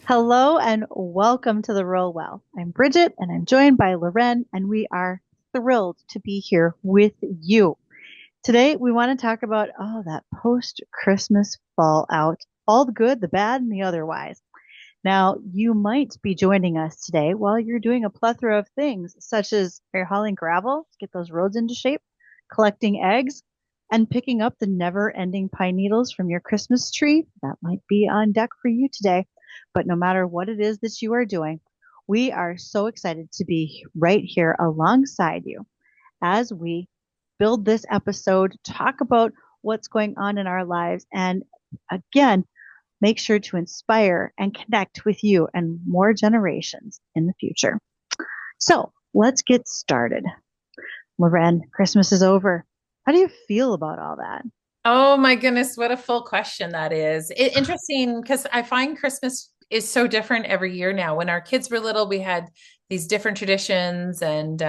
Hello and welcome to the Roll Well. I'm Bridget and I'm joined by Lauren, and we are thrilled to be here with you. Today, we want to talk about that post Christmas fallout, all the good, the bad, and the otherwise. Now, you might be joining us today while you're doing a plethora of things, such as are you hauling gravel to get those roads into shape, collecting eggs, and picking up the never ending pine needles from your Christmas tree. That might be on deck for you today. But no matter what it is that you are doing, we are so excited to be right here alongside you as we build this episode, talk about what's going on in our lives, and again, make sure to inspire and connect with you and more generations in the future. So let's get started. Loren, Christmas is over. How do you feel about all that? Oh my goodness, what a full question that is. Interesting because I find Christmas is so different every year now. When our kids were little, we had these different traditions, and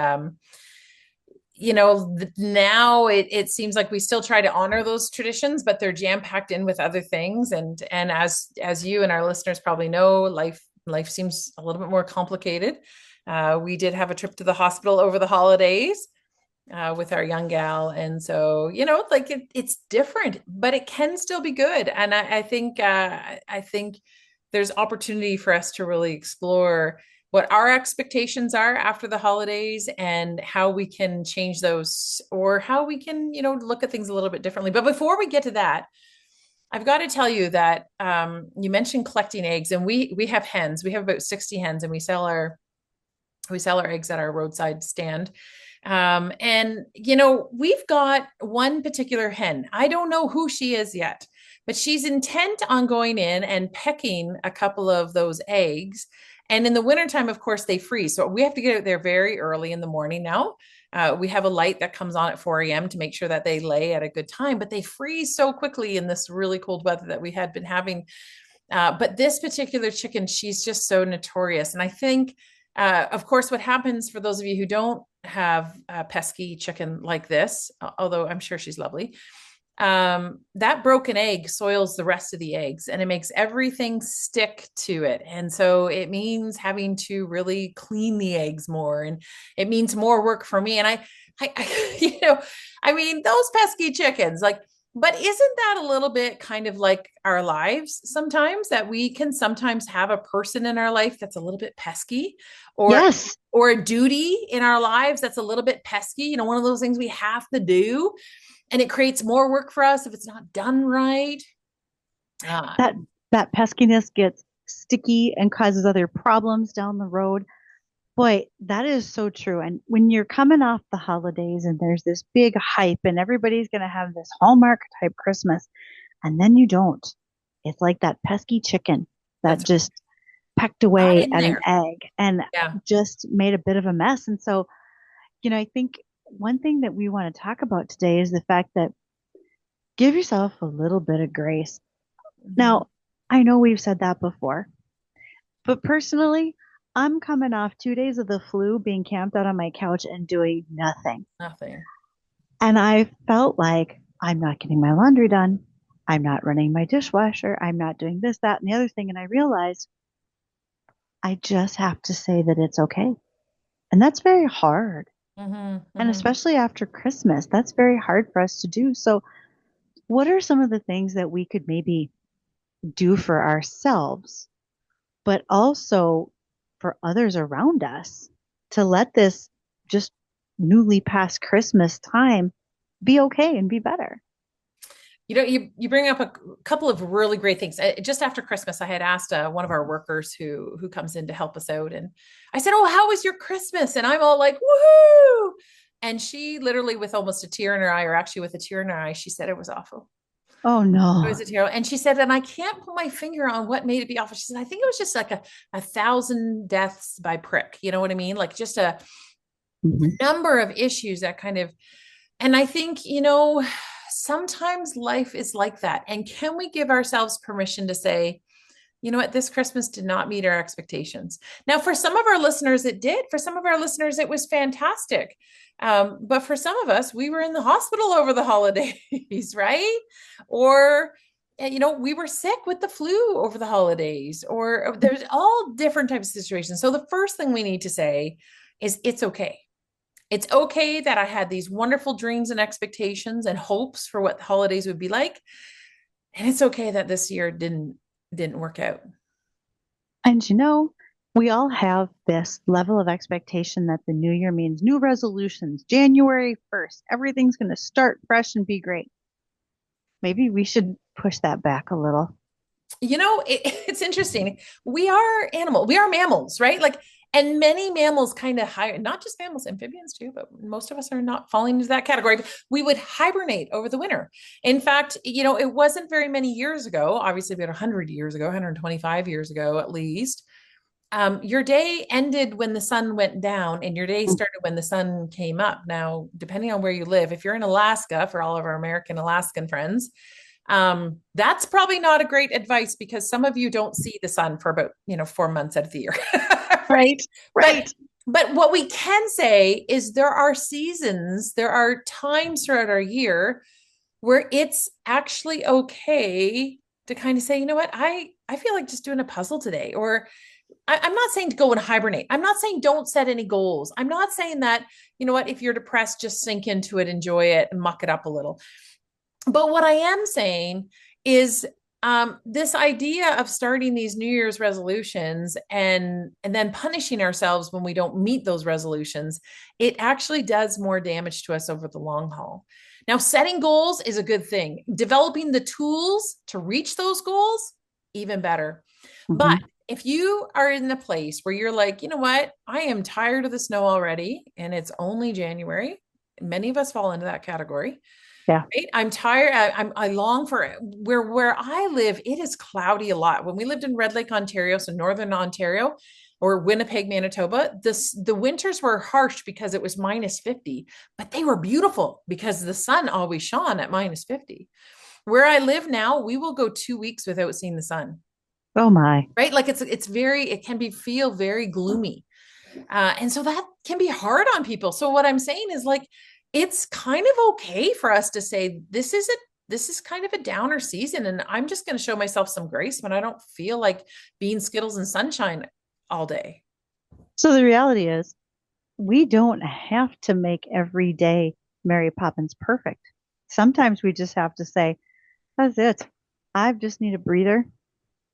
now it seems like we still try to honor those traditions, but they're jam packed in with other things. And as you and our listeners probably know, life seems a little bit more complicated. We did have a trip to the hospital over the holidays with our young gal. And so, like it's different, but it can still be good. And I think there's opportunity for us to really explore what our expectations are after the holidays and how we can change those, or how we can, look at things a little bit differently. But before we get to that, I've got to tell you that you mentioned collecting eggs, and we have hens. We have about 60 hens, and we sell our eggs at our roadside stand. And we've got one particular hen. I don't know who she is yet, but she's intent on going in and pecking a couple of those eggs. And in the wintertime, of course, they freeze. So we have to get out there very early in the morning now. We have a light that comes on at 4 a.m. to make sure that they lay at a good time, but they freeze so quickly in this really cold weather that we had been having. But this particular chicken, she's just so notorious. And I think, of course, what happens for those of you who don't have a pesky chicken like this, although I'm sure she's lovely, that broken egg soils the rest of the eggs and it makes everything stick to it. And so it means having to really clean the eggs more, and it means more work for me. And I mean, those pesky chickens, like, but isn't that a little bit kind of like our lives sometimes, that we can sometimes have a person in our life that's a little bit pesky, or Yes, or a duty in our lives that's a little bit pesky, one of those things we have to do, and it creates more work for us if it's not done right. Uh, that that peskiness gets sticky and causes other problems down the road. Boy, that is so true. And when you're coming off the holidays and there's this big hype and everybody's going to have this Hallmark type Christmas, and then you don't. It's like that pesky chicken that that's just pecked got away in at an there. egg and Yeah. just made a bit of a mess. And so, I think one thing that we want to talk about today is the fact that give yourself a little bit of grace. Mhm. Now, I know we've said that before, but personally, I'm coming off 2 days of the flu being camped out on my couch and doing nothing. Nothing. And I felt like I'm not getting my laundry done. I'm not running my dishwasher. I'm not doing this, that, and the other thing. And I realized I just have to say that it's okay. And that's very hard. Hmm. And Hmm. especially after Christmas, that's very hard for us to do. So, what are some of the things that we could maybe do for ourselves, but also for others around us to let this just newly past Christmas time be okay and be better? You bring up a couple of really great things. Just after Christmas, I had asked one of our workers who comes in to help us out, and I said, "Oh, how was your Christmas?" And I'm all like, "Woohoo!" And she literally, with almost a tear in her eye, or actually with a tear in her eye, she said it was awful. Oh It was no. a terrible. And she said, and I can't put my finger on what made it be awful. She said, I think it was just like a thousand deaths by prick. You know what I mean? Like just a Mhm. number of issues that kind of, and I think, sometimes life is like that. And can we give ourselves permission to say, you know what, this Christmas did not meet our expectations. Now, for some of our listeners, it did. For some of our listeners, it was fantastic. But for some of us, we were in the hospital over the holidays, right? Or we were sick with the flu over the holidays, or there's all different types of situations. So the first thing we need to say is it's okay. It's okay that I had these wonderful dreams and expectations and hopes for what the holidays would be like. And it's okay that this year didn't work out. And we all have this level of expectation that the new year means new resolutions, January 1st, everything's going to start fresh and be great. Maybe we should push that back a little. It's interesting. We are mammals, right? Like, and many mammals kind of hire, not just mammals, amphibians too, but most of us are not falling into that category. We would hibernate over the winter. In fact, it wasn't very many years ago, obviously about 100 years ago, 125 years ago at least. Your day ended when the sun went down and your day started when the sun came up. Now, depending on where you live, if you're in Alaska, for all of our American Alaskan friends, that's probably not a great advice because some of you don't see the sun for about 4 months out of the year. Right. Right, but right. but what we can say is there are seasons, there are times throughout our year where it's actually okay to kind of say, you know what, I feel like just doing a puzzle today. Or I'm not saying to go and hibernate. I'm not saying don't set any goals. I'm not saying that, what, if you're depressed, just sink into it, enjoy it, and muck it up a little. But what I am saying is this idea of starting these New Year's resolutions and then punishing ourselves when we don't meet those resolutions, it actually does more damage to us over the long haul. Now, setting goals is a good thing. Developing the tools to reach those goals, even better. But Hmm. if you are in the place where you're like, you know what, I am tired of the snow already, and it's only January, many of us fall into that category. Yeah. Right? I'm tired. I long for it. Where I live, it is cloudy a lot. When we lived in Red Lake, Ontario, so northern Ontario, or Winnipeg, Manitoba, the winters were harsh because it was minus 50, but they were beautiful because the sun always shone at minus 50. Where I live now, we will go 2 weeks without seeing the sun. Oh my. Right? Like it can feel very gloomy. And so that can be hard on people. So what I'm saying is, like, it's kind of okay for us to say this is kind of a downer season, and I'm just going to show myself some grace when I don't feel like being Skittles and sunshine all day. So the reality is, we don't have to make every day Mary Poppins perfect. Sometimes we just have to say, that's it. I just need a breather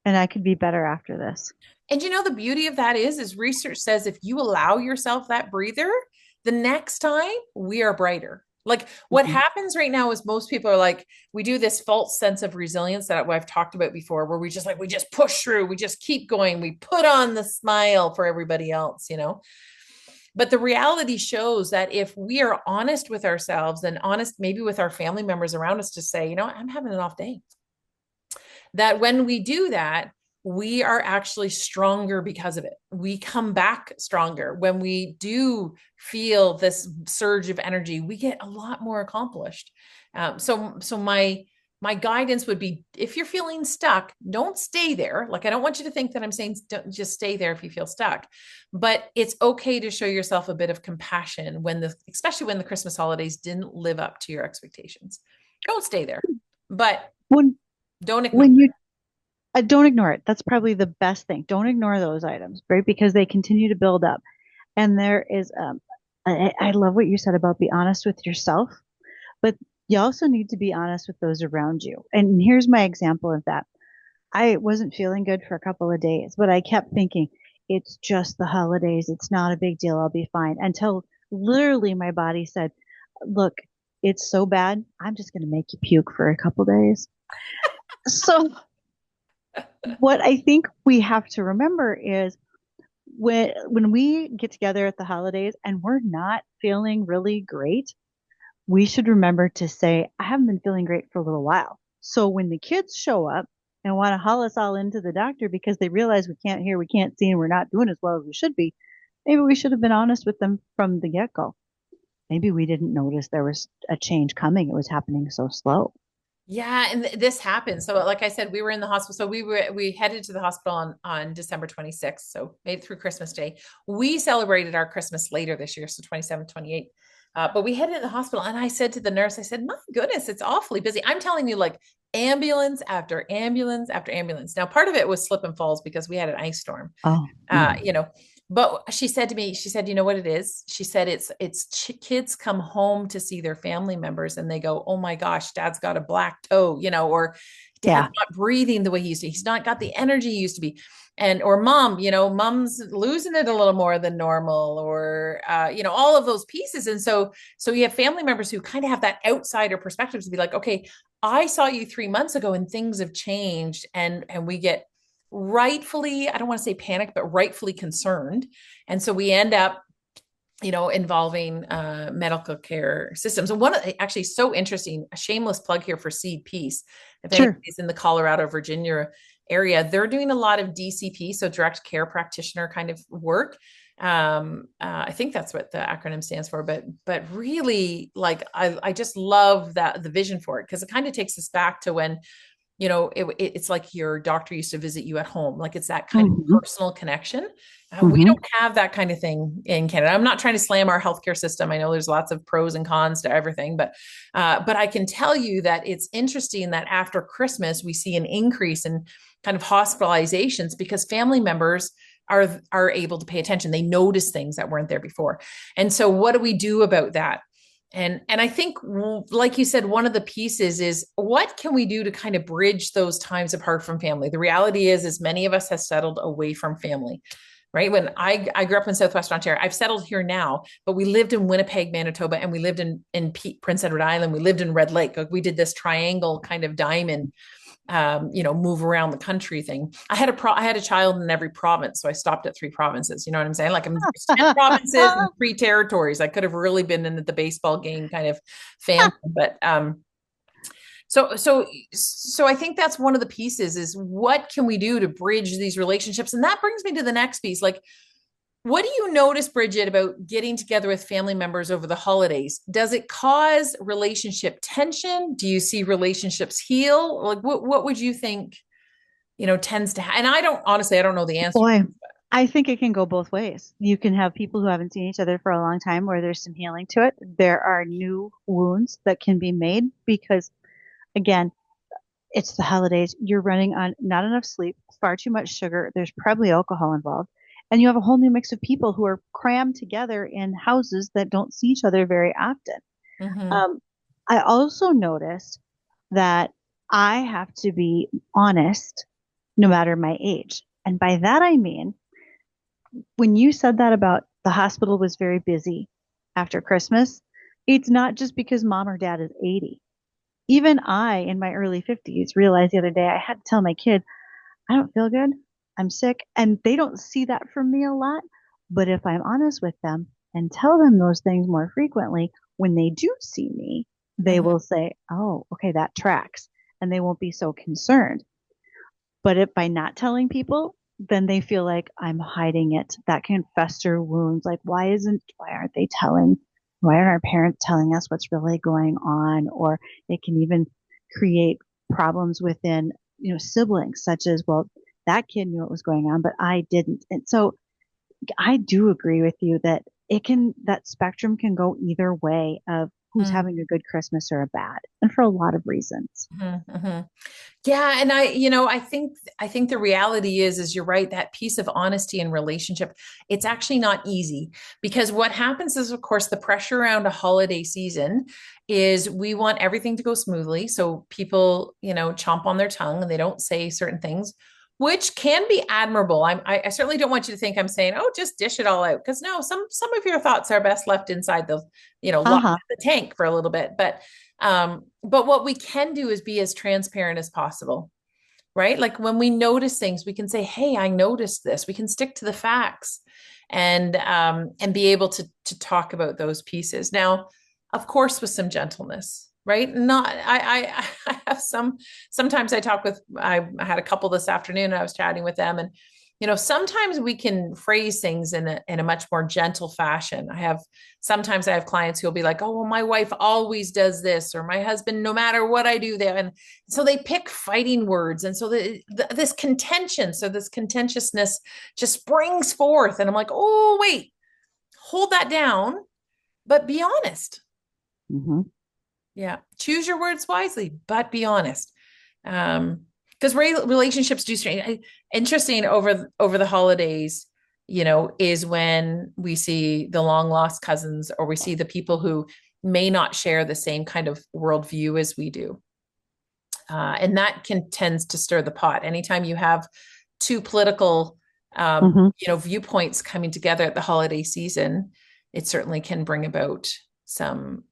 and I could be better after this. And the beauty of that is research says if you allow yourself that breather, the next time we are brighter. Like, what Mhm. happens right now is most people are like, we do this false sense of resilience that I've talked about before, where we just push through, we just keep going, we put on the smile for everybody else. But the reality shows that if we are honest with ourselves and honest maybe with our family members around us to say, I'm having an off day, that when we do that, we are actually stronger because of it. We come back stronger. When we do feel this surge of energy, we get a lot more accomplished. So my guidance would be, if you're feeling stuck, don't stay there. Like, I don't want you to think that I'm saying don't just stay there if you feel stuck, but it's okay to show yourself a bit of compassion especially when the Christmas holidays didn't live up to your expectations. Don't stay there, but When don't ignore when it. you don't ignore it. That's probably the best thing. Don't ignore those items, right? Because they continue to build up. And there is, I love what you said about be honest with yourself, but you also need to be honest with those around you. And here's my example of that. I wasn't feeling good for a couple of days, but I kept thinking, it's just the holidays. It's not a big deal. I'll be fine. Until literally my body said, look, it's so bad. I'm just going to make you puke for a couple days. So what I think we have to remember is when we get together at the holidays and we're not feeling really great, we should remember to say, I haven't been feeling great for a little while. So when the kids show up and want to haul us all into the doctor because they realize we can't hear, we can't see, and we're not doing as well as we should be, maybe we should have been honest with them from the get-go. Maybe we didn't notice there was a change coming. It was happening so slow. Yeah, and this happened. So, like I said, we were in the hospital. So we headed to the hospital on December 26th. So made it through Christmas Day. We celebrated our Christmas later this year, so 27th, 28th. But we headed to the hospital, and I said to the nurse, I said, "My goodness, it's awfully busy." I'm telling you, like, ambulance after ambulance after ambulance. Now, part of it was slip and falls because we had an ice storm, Oh, you know, but she said to me, she said, you know what it is? She said, kids come home to see their family members and they go, oh my gosh, dad's got a black toe, you know, or dad's yeah, not breathing the way he used to. He's not got the energy he used to be. And, or mom, you know, mom's losing it a little more than normal, or, you know, all of those pieces. And so you have family members who kind of have that outsider perspective to be like, okay, I saw you 3 months ago and things have changed. And we get rightfully, I don't want to say panicked, but rightfully concerned. And so we end up, you know, involving medical care systems. And one actually so interesting, a shameless plug here for Seed Peace. If sure. anybody's in the Colorado, Virginia area, they're doing a lot of DCP, so direct care practitioner kind of work. I think that's what the acronym stands for, but really, like, I just love that, the vision for it, because it kind of takes us back to when, you know, it's like your doctor used to visit you at home. Like, it's that kind of Hmm. personal connection. We Hmm. don't have that kind of thing in Canada. I'm not trying to slam our healthcare system. I know there's lots of pros and cons to everything, but I can tell you that it's interesting that after Christmas we see an increase in kind of hospitalizations because family members are able to pay attention. They notice things that weren't there before. And so what do we do about that? And I think, like you said, one of the pieces is, what can we do to kind of bridge those times apart from family? The reality is many of us have settled away from family, right? When I grew up in Southwest Ontario, I've settled here now, but we lived in Winnipeg, Manitoba, and we lived in Prince Edward Island. We lived in Red Lake. Like, we did this triangle kind of diamond, you know, move around the country thing. I had a child in every province, so I stopped at 3 provinces. You know what I'm saying? Like, I'm 10 provinces and 3 territories. I could have really been in the baseball game kind of family, but so I think that's one of the pieces, is what can we do to bridge these relationships? And that brings me to the next piece. Like, what do you notice, Bridgette, about getting together with family members over the holidays? Does it cause relationship tension? Do you see relationships heal? Like, what would you think, you know, tends to and I don't, honestly, I don't know the answer. Boy, I think it can go both ways. You can have people who haven't seen each other for a long time where there's some healing to it. There are new wounds that can be made because, again, it's the holidays. You're running on not enough sleep, far too much sugar. There's probably alcohol involved. And you have a whole new mix of people who are crammed together in houses that don't see each other very often. Mm-hmm. Um, I also noticed that I have to be honest no matter my age. And by that, I mean, when you said that about the hospital was very busy after Christmas, it's not just because mom or dad is 80. Even I, in my early 50s, realized the other day I had to tell my kid, I don't feel good. I'm sick. And they don't see that from me a lot. But if I'm honest with them and tell them those things more frequently, when they do see me, they Mm-hmm. will say, oh, okay, that tracks. And they won't be so concerned. But if by not telling people, then they feel like I'm hiding it. That can fester wounds. Like, why aren't they telling? Why aren't our parents telling us what's really going on? Or it can even create problems within, siblings, such as, well, that kid knew what was going on, but I didn't. And so I do agree with you that that spectrum can go either way of who's having a good Christmas or a bad, and for a lot of reasons. Mm-hmm. Yeah, and I think the reality is you're right, that piece of honesty in relationship, it's actually not easy, because what happens is, of course, the pressure around a holiday season is we want everything to go smoothly, so people, you know, chomp on their tongue and they don't say certain things, which can be admirable. I certainly don't want you to think I'm saying, oh, just dish it all out, because no, some of your thoughts are best left inside the, you know, locked Uh-huh. in the tank for a little bit, but what we can do is be as transparent as possible, right? Like, when we notice things, we can say, hey, I noticed this. We can stick to the facts, and be able to talk about those pieces. Now, of course, with some gentleness, right? Not I have sometimes I talk with, I had a couple this afternoon and I was chatting with them, and you know, sometimes we can phrase things in a much more gentle fashion. Sometimes I have clients who'll be like, oh, well, my wife always does this, or my husband, no matter what I do there. And so they pick fighting words. And so this contention, so this contentiousness just springs forth. And I'm like, oh, wait, hold that down, but be honest. Hmm. Yeah. Choose your words wisely, but be honest. Because relationships do strange. Interesting over the holidays, is when we see the long lost cousins, or we see the people who may not share the same kind of worldview as we do. And that tends to stir the pot. Anytime you have two political, Hmm. viewpoints coming together at the holiday season, it certainly can bring about some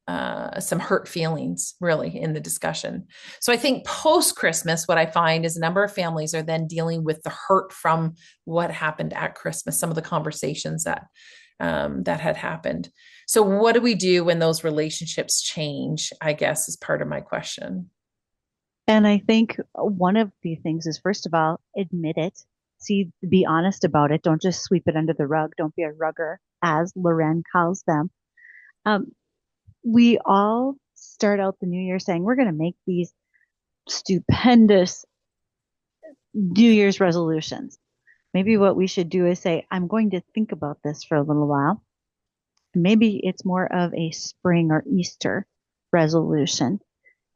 hurt feelings, really, in the discussion. So I think post Christmas, what I find is a number of families are then dealing with the hurt from what happened at Christmas, some of the conversations that had happened. So what do we do when those relationships change, I guess, is part of my question. And I think one of the things is, first of all, admit it. See, be honest about it. Don't just sweep it under the rug. Don't be a rugger, as Loren calls them. Um, we all start out the new year saying we're going to make these stupendous New Year's resolutions. Maybe what we should do is say, I'm going to think about this for a little while. Maybe it's more of a spring or Easter resolution.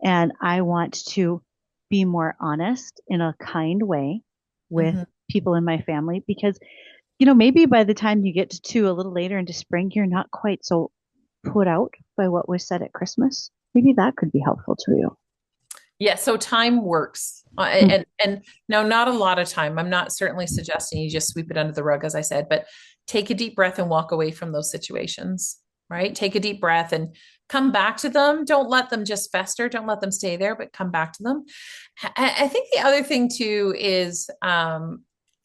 And I want to be more honest in a kind way with Mm-hmm. people in my family because, maybe by the time you get to a little later into spring, you're not quite so put out by what was said at Christmas. Maybe that could be helpful to you. Yeah, so time works. Mm. And no, not a lot of time. I'm not certainly suggesting you just sweep it under the rug, as I said, but take a deep breath and walk away from those situations, right? Take a deep breath and come back to them. Don't let them just fester. Don't let them stay there, but come back to them. I think the other thing too is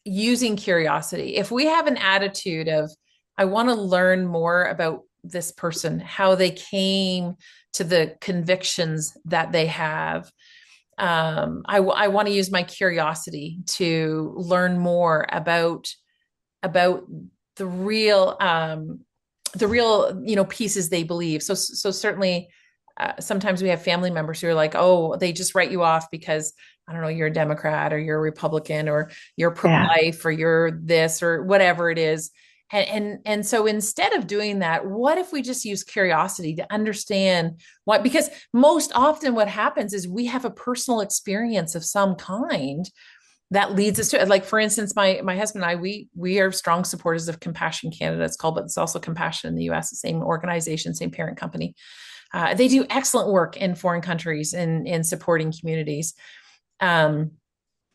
using curiosity. If we have an attitude of, I want to learn more about this person, how they came to the convictions that they have. I want to use my curiosity to learn more about the real pieces they believe. So certainly sometimes we have family members who are like, oh, they just write you off because I don't know, you're a Democrat or you're a Republican or you're Yeah. pro-life or you're this or whatever it is. And so instead of doing that, what if we just use curiosity to understand what, because most often what happens is we have a personal experience of some kind that leads us to it. Like, for instance, my husband and I, we are strong supporters of Compassion Canada. It's called, but it's also Compassion in the US, the same organization, same parent company. They do excellent work in foreign countries in supporting communities. Um,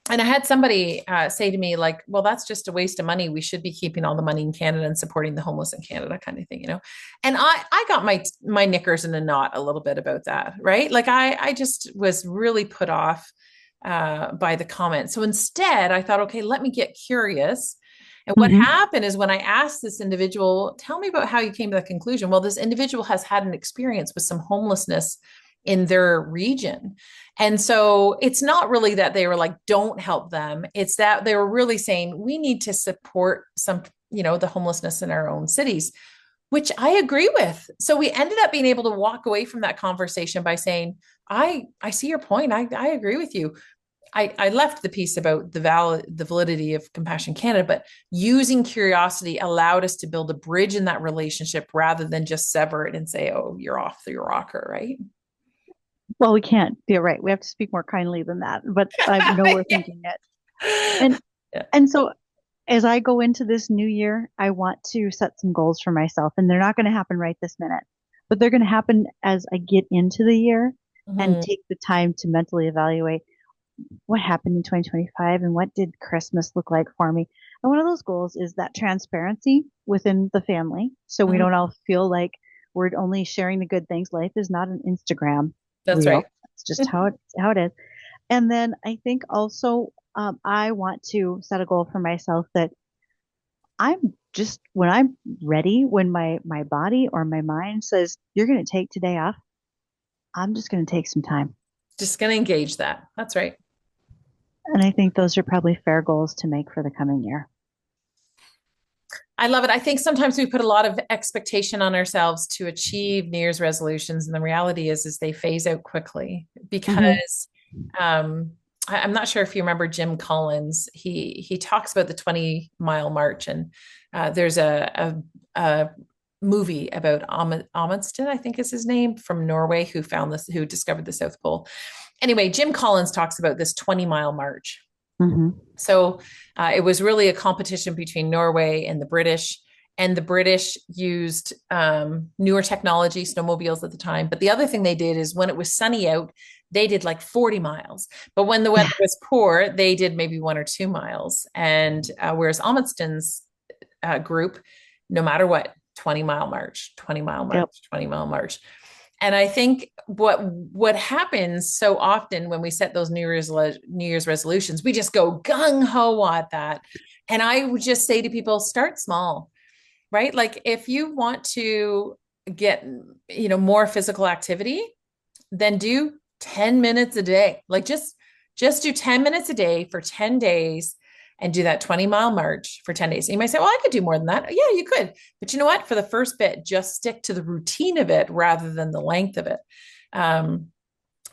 and I had somebody say to me, like, well, that's just a waste of money. We should be keeping all the money in Canada and supporting the homeless in Canada, kind of thing. And I got my knickers in a knot a little bit about that, right? Like I just was really put off by the comment. So instead, I thought, okay, let me get curious. And what Hmm. happened is when I asked this individual, tell me about how you came to that conclusion. Well, this individual has had an experience with some homelessness in their region. And so it's not really that they were like, don't help them. It's that they were really saying, we need to support the homelessness in our own cities, which I agree with. So we ended up being able to walk away from that conversation by saying, I see your point. I agree with you. I left the piece about the validity of Compassion Canada, but using curiosity allowed us to build a bridge in that relationship rather than just sever it and say, oh, you're off the rocker, right? Well, we can't. You're right. We have to speak more kindly than that, but I know we're thinking it. And Yeah. and so as I go into this new year, I want to set some goals for myself, and they're not going to happen right this minute, but they're going to happen as I get into the year and Mhm. take the time to mentally evaluate what happened in 2025 and what did Christmas look like for me. And one of those goals is that transparency within the family, so we Mhm. don't all feel like we're only sharing the good things. Life is not an Instagram That's right. reel. It's just how it is. And then I think also I want to set a goal for myself that I'm just when I'm ready, when my body or my mind says you're going to take today off, I'm just going to take some time. Just going to engage that. That's right. And I think those are probably fair goals to make for the coming year. I love it. I think sometimes we put a lot of expectation on ourselves to achieve New Year's resolutions, and the reality is they phase out quickly Hmm. because I'm not sure if you remember Jim Collins. He talks about the 20-mile march, and there's a movie about Amundsen, I think is his name, from Norway, who discovered the South Pole. Anyway, Jim Collins talks about this 20-mile march. Hmm. So it was really a competition between Norway and the British. And the British used newer technology, snowmobiles at the time. But the other thing they did is when it was sunny out, they did like 40 miles. But when the weather Yeah. was poor, they did maybe 1 or 2 miles. And whereas Amundsen's group, no matter what, 20-mile march, 20-mile march, Yep. 20-mile march. And I think what happens so often when we set those New Year's resolutions, we just go gung ho at that. And I would just say to people, start small, right? Like if you want to get, more physical activity, then do 10 minutes a day. Like just do 10 minutes a day for 10 days and do that 20-mile march for 10 days. And you might say, well, I could do more than that. Yeah, you could. But you know what? For the first bit, just stick to the routine of it rather than the length of it. Um,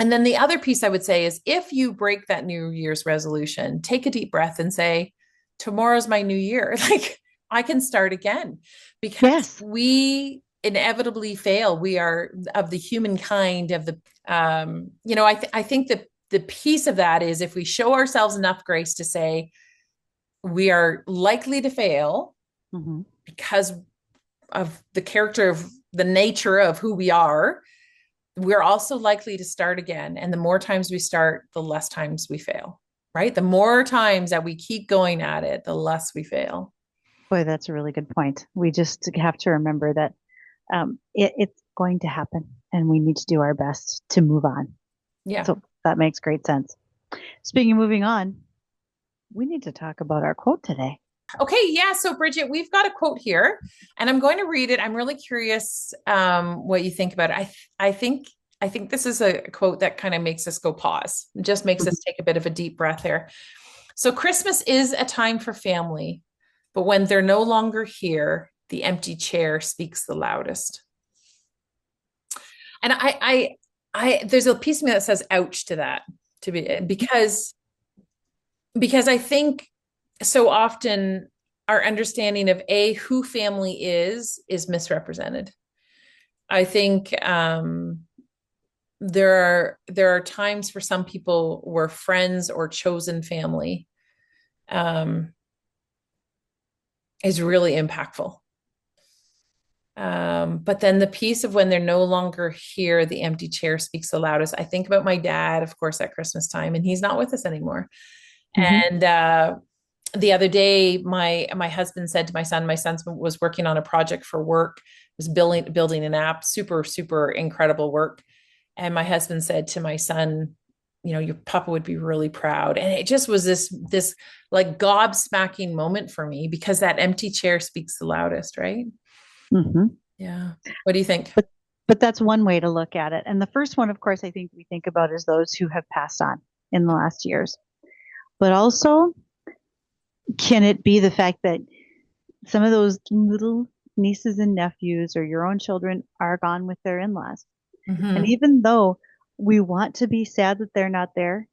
and then the other piece I would say is if you break that New Year's resolution, take a deep breath and say, tomorrow's my new year. Like I can start again because Yes. we inevitably fail. We are of the humankind of the, I think that the piece of that is if we show ourselves enough grace to say, we are likely to fail Hmm. because of the character of the nature of who we are, we're also likely to start again. And the more times we start, the less times we fail, right? The more times that we keep going at it, the less we fail. Boy, that's a really good point. We just have to remember that it's going to happen and we need to do our best to move on. Yeah. So that makes great sense. Speaking of moving on, we need to talk about our quote today. Okay. Yeah. So, Bridgette, we've got a quote here, and I'm going to read it. I'm really curious what you think about it. I think this is a quote that kind of makes us go pause. It just makes us take a bit of a deep breath here. So, Christmas is a time for family, but when they're no longer here, the empty chair speaks the loudest. And there's a piece of me that says, "Ouch" to that, to be because I think so often our understanding of who family is misrepresented. I think there are times for some people where friends or chosen family um, is really impactful. But then the piece of when they're no longer here, the empty chair speaks the loudest. I think about my dad, of course, at Christmas time, and he's not with us anymore. Hmm. And the other day, my husband said to my son was working on a project for work, was building an app, super, super incredible work. And my husband said to my son, your papa would be really proud. And it just was this like gobsmacking moment for me because that empty chair speaks the loudest, right? Hmm. Yeah. What do you think? But but that's one way to look at it. And the first one, of course, I think we think about is those who have passed on in the last years. But also, can it be the fact that some of those little nieces and nephews or your own children are gone with their in-laws? And Hmm. even though we want to be sad that they're not there,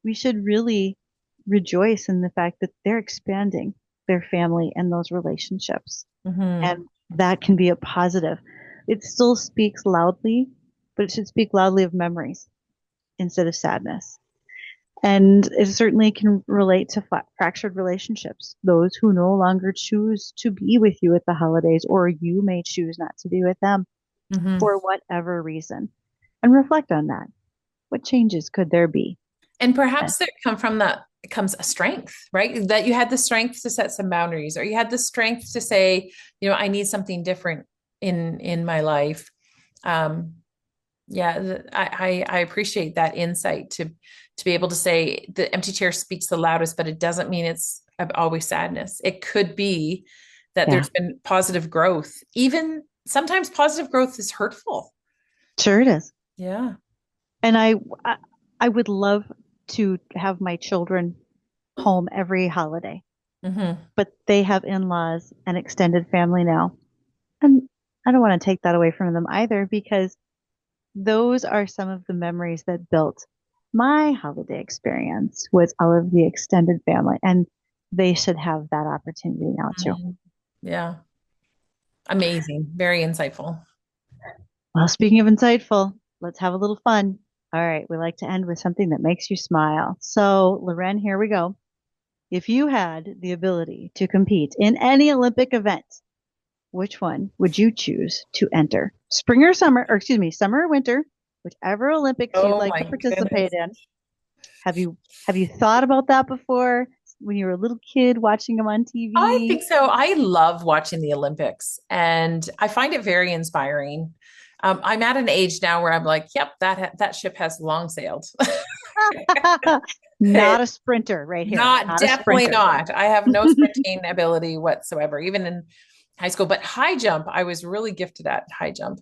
we should really rejoice in the fact that they're expanding their family and those relationships. Hmm. And that can be a positive. It still speaks loudly, but it should speak loudly of memories instead of sadness. And it certainly can relate to fractured relationships, those who no longer choose to be with you at the holidays, or you may choose not to be with them Hmm. for whatever reason. And reflect on that. What changes could there be? And And perhaps there come from that comes a strength, right? That you had the strength to set some boundaries, or you had the strength to say, I need something different in my life. Um, yeah, I appreciate that insight to be able to say the empty chair speaks the loudest, but it doesn't mean it's always sadness. It could be that yeah, there's been positive growth. Even sometimes positive growth is hurtful. sure it is. Yeah. And I, I would love to have my children home every holiday, Hmm. but they have in-laws and extended family now. And I don't want to take that away from them either because those are some of the memories that built my holiday experience with all of the extended family. And they should have that opportunity now too. Hmm. Yeah. Amazing. Very insightful. Well, speaking of insightful, let's have a little fun. All right, we like to end with something that makes you smile. So, Loren, here we go. If you had the ability to compete in any Olympic event, which one would you choose to enter? Spring or summer, or excuse me, summer or winter, whichever Olympics you'd Oh like to my participate goodness. in. Have you thought about that before when you were a little kid watching them on I TV? think so. I love watching the Olympics and I find it very inspiring. I'm at an age now where I'm like, yep, that ship has long sailed. Not a sprinter right here. Not, Not a definitely sprinter. not. I have no sprinting ability whatsoever, even in high school. But high jump, I was really gifted at high jump.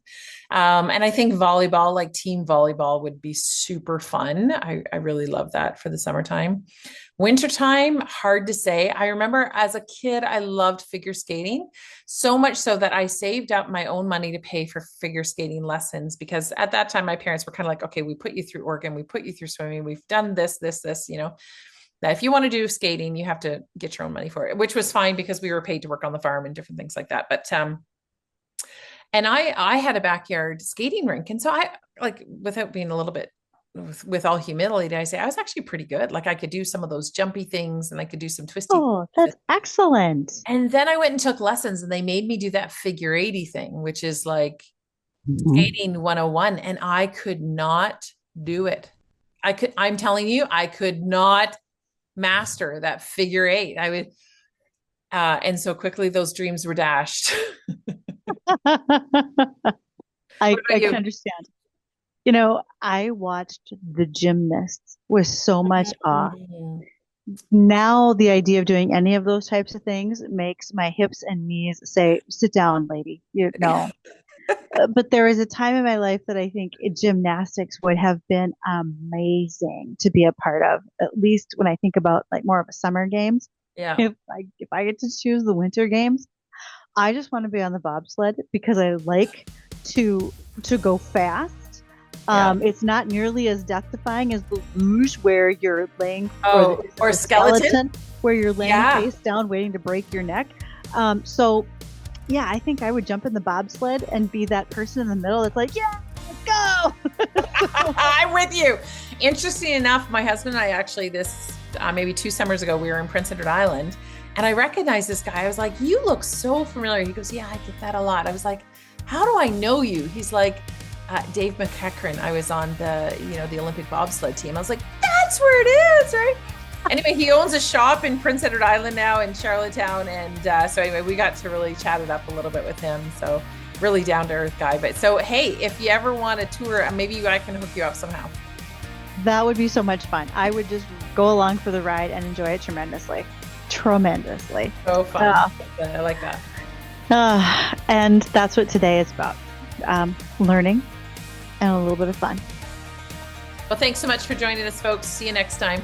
And I think volleyball, like team volleyball, would be super fun. I really love that for the summertime. Wintertime, hard to say. I remember as a kid, I loved figure skating so much so that I saved up my own money to pay for figure skating lessons because at that time, my parents were kind of like, okay, we put you through Oregon, we put you through swimming, we've done this, that if you want to do skating, you have to get your own money for it, which was fine because we were paid to work on the farm and different things like that. But and I had a backyard skating rink, and so I like without being a little bit with all humility, I say I was actually pretty good. Like I could do some of those jumpy things, and I could do some twisty Oh, things. that's excellent. And then I went and took lessons, and they made me do that figure 80 thing, which is like Mhm. skating 101, and I could not do it. I'm telling you, I could not master that figure eight. I would, and so quickly those dreams were dashed. What I about can you? understand. I watched the gymnasts with so much awe. Mm. Now, the idea of doing any of those types of things makes my hips and knees say, sit down, lady. You know. But there was a time in my life that I think gymnastics would have been amazing to be a part of, at least when I think about like more of a summer games. Yeah. If I get to choose the winter games, I just want to be on the bobsled because I like to to go fast. Yeah. It's not nearly as death defying as the luge where you're laying, or Oh, or the skeleton? skeleton where you're laying Yeah. face down waiting to break your neck. So yeah, I think I would jump in the bobsled and be that person in the middle that's like, yeah, let's go. I'm with you. Interesting enough, my husband and I actually this maybe 2 summers ago, we were in Prince Edward Island and I recognized this guy. I was like, you look so familiar. He goes, yeah, I get that a lot. I was like, how do I know you? He's like, Dave McEachran. I was on the Olympic bobsled team. I was like, that's where it is, right? Anyway, he owns a shop in Prince Edward Island now in Charlottetown. And so anyway, we got to really chat it up a little bit with him. So really down to earth guy. But so, hey, if you ever want a tour, maybe I can hook you up somehow. That would be so much fun. I would just go along for the ride and enjoy it tremendously. Tremendously. So fun. Uh, I like that. and that's what today is about. Learning and a little bit of fun. Well, thanks so much for joining us, folks. See you next time.